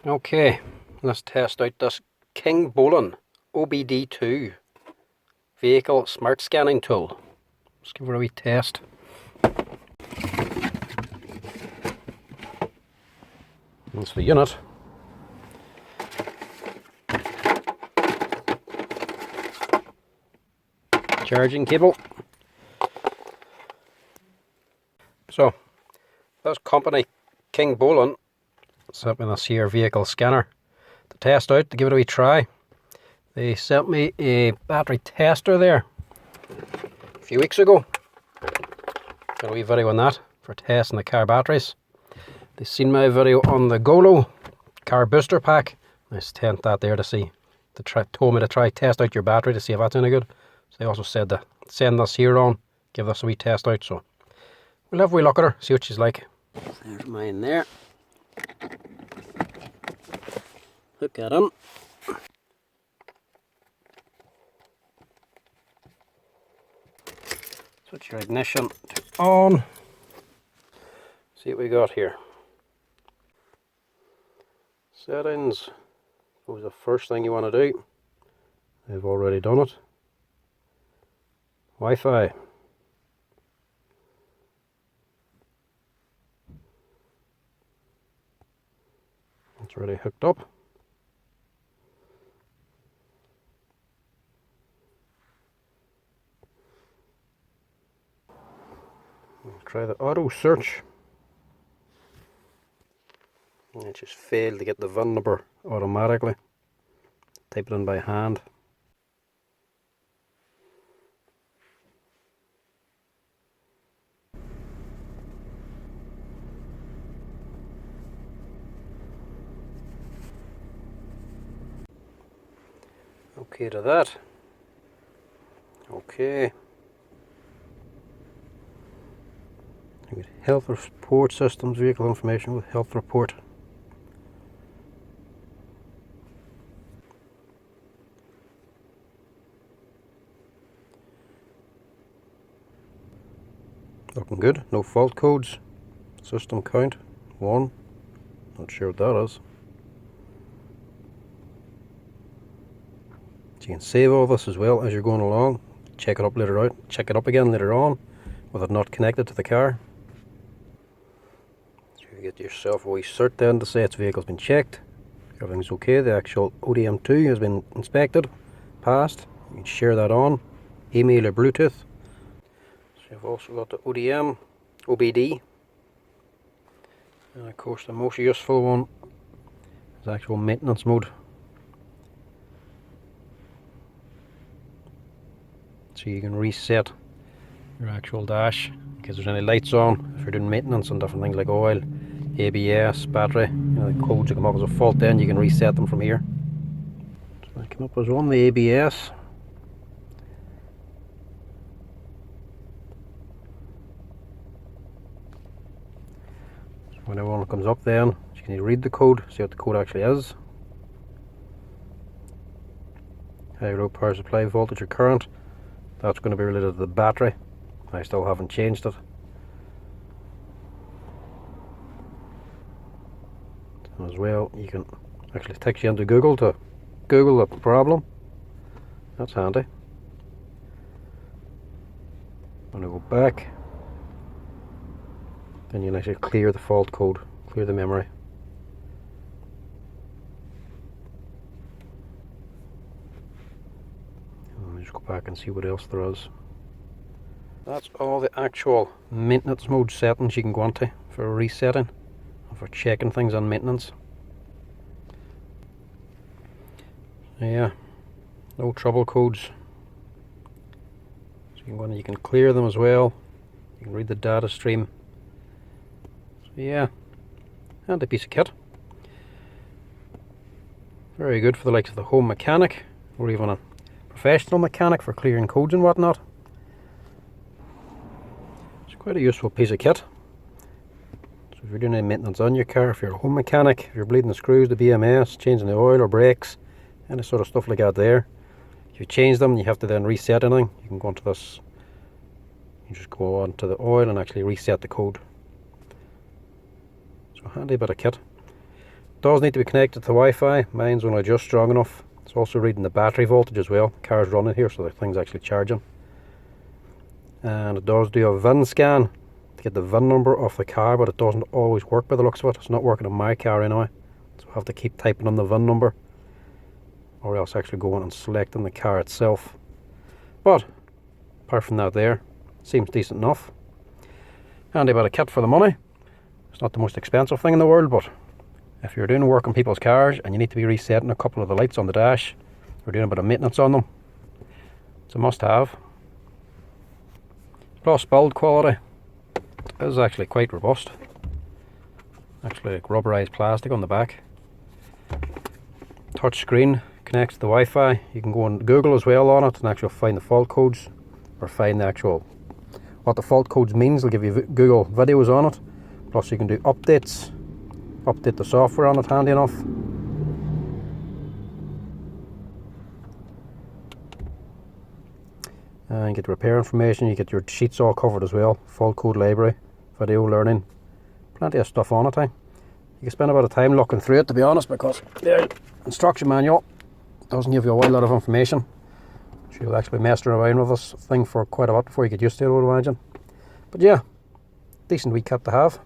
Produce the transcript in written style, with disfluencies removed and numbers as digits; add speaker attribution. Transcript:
Speaker 1: Okay, let's test out this Kingbolen OBD2 vehicle smart scanning tool. Let's give it a wee test. That's the unit. Charging cable. So, this company, Kingbolen, sent me this here vehicle scanner to test out, to give it a wee try. They sent me a battery tester there a few weeks ago. Got a wee video on that for testing the car batteries. They seen my video on the Golo car booster pack. I sent that there to see, told me to try test out your battery to see if that's any good. So they also said to send this here on, give this a wee test out. So we'll have a wee look at her, see what she's like. There's mine there. Hook that in. Switch your ignition to on. See what we got here. Settings. What was the first thing you want to do? I've already done it. Wi-Fi. It's already hooked up. We'll try the auto search. It just failed to get the VIN number automatically. Type it in by hand. Okay to that. Okay. Health report systems, vehicle information with health report. Looking good, no fault codes. System count 1. Not sure what that is. So you can save all this as well as you're going along. Check it up later out. Check it up again later on with it not connected to the car. So you get yourself a wee cert then to say its vehicle's been checked. Everything's okay. The actual ODM2 has been inspected, passed. You can share that on, email or Bluetooth. So you've also got the ODM, OBD. And of course the most useful one is actual maintenance mode. So you can reset your actual dash in case there's any lights on, if you're doing maintenance on different things like oil, ABS, battery, the codes that come up as a fault, then you can reset them from here. So I came up as on the ABS. So whenever one comes up then, you can read the code, see what the code actually is. High low power supply, voltage or current. That's going to be related to the battery. I still haven't changed it. And as well, you can actually take you into Google to Google the problem. That's handy. When I go back, then you can actually clear the fault code, clear the memory. Just go back and see what else there is. That's all the actual maintenance mode settings you can go onto for resetting and for checking things on maintenance. Yeah, no trouble codes. So you can go in and you can clear them as well. You can read the data stream. So yeah, handy piece of kit. Very good for the likes of the home mechanic or even a professional mechanic for clearing codes and whatnot. It's quite a useful piece of kit. So if you're doing any maintenance on your car, if you're a home mechanic, if you're bleeding the screws, the BMS, changing the oil or brakes, any sort of stuff like that there. If you change them, you have to then reset anything. You can go onto this, you just go onto the oil and actually reset the code. So handy bit of kit. does need to be connected to Wi-Fi. Mine's only just strong enough. It's also reading the battery voltage as well. The car's running here, so the thing's actually charging. And it does do a VIN scan to get the VIN number of the car, but it doesn't always work by the looks of it. It's not working on my car anyway, so I have to keep typing in the VIN number, or else actually going and selecting the car itself. But apart from that, there seems decent enough. Handy bit of kit for the money. It's not the most expensive thing in the world, but if you're doing work on people's cars and you need to be resetting a couple of the lights on the dash or doing a bit of maintenance on them, it's a must-have. Plus, build quality is actually quite robust. Actually, like rubberized plastic on the back. Touch screen connects to the Wi-Fi. You can go on Google as well on it and actually find the fault codes, or find the actual what the fault codes means. They'll give you Google videos on it. Plus, you can do updates. Update the software on it, handy enough. And you get repair information, you get your sheets all covered as well. Fault code library, video learning, plenty of stuff on it. You can spend a bit of time looking through it, to be honest, because the instruction manual doesn't give you a whole lot of information. So you'll actually be messing around with this thing for quite a lot before you get used to it, I would imagine. But yeah, decent wee kit to have.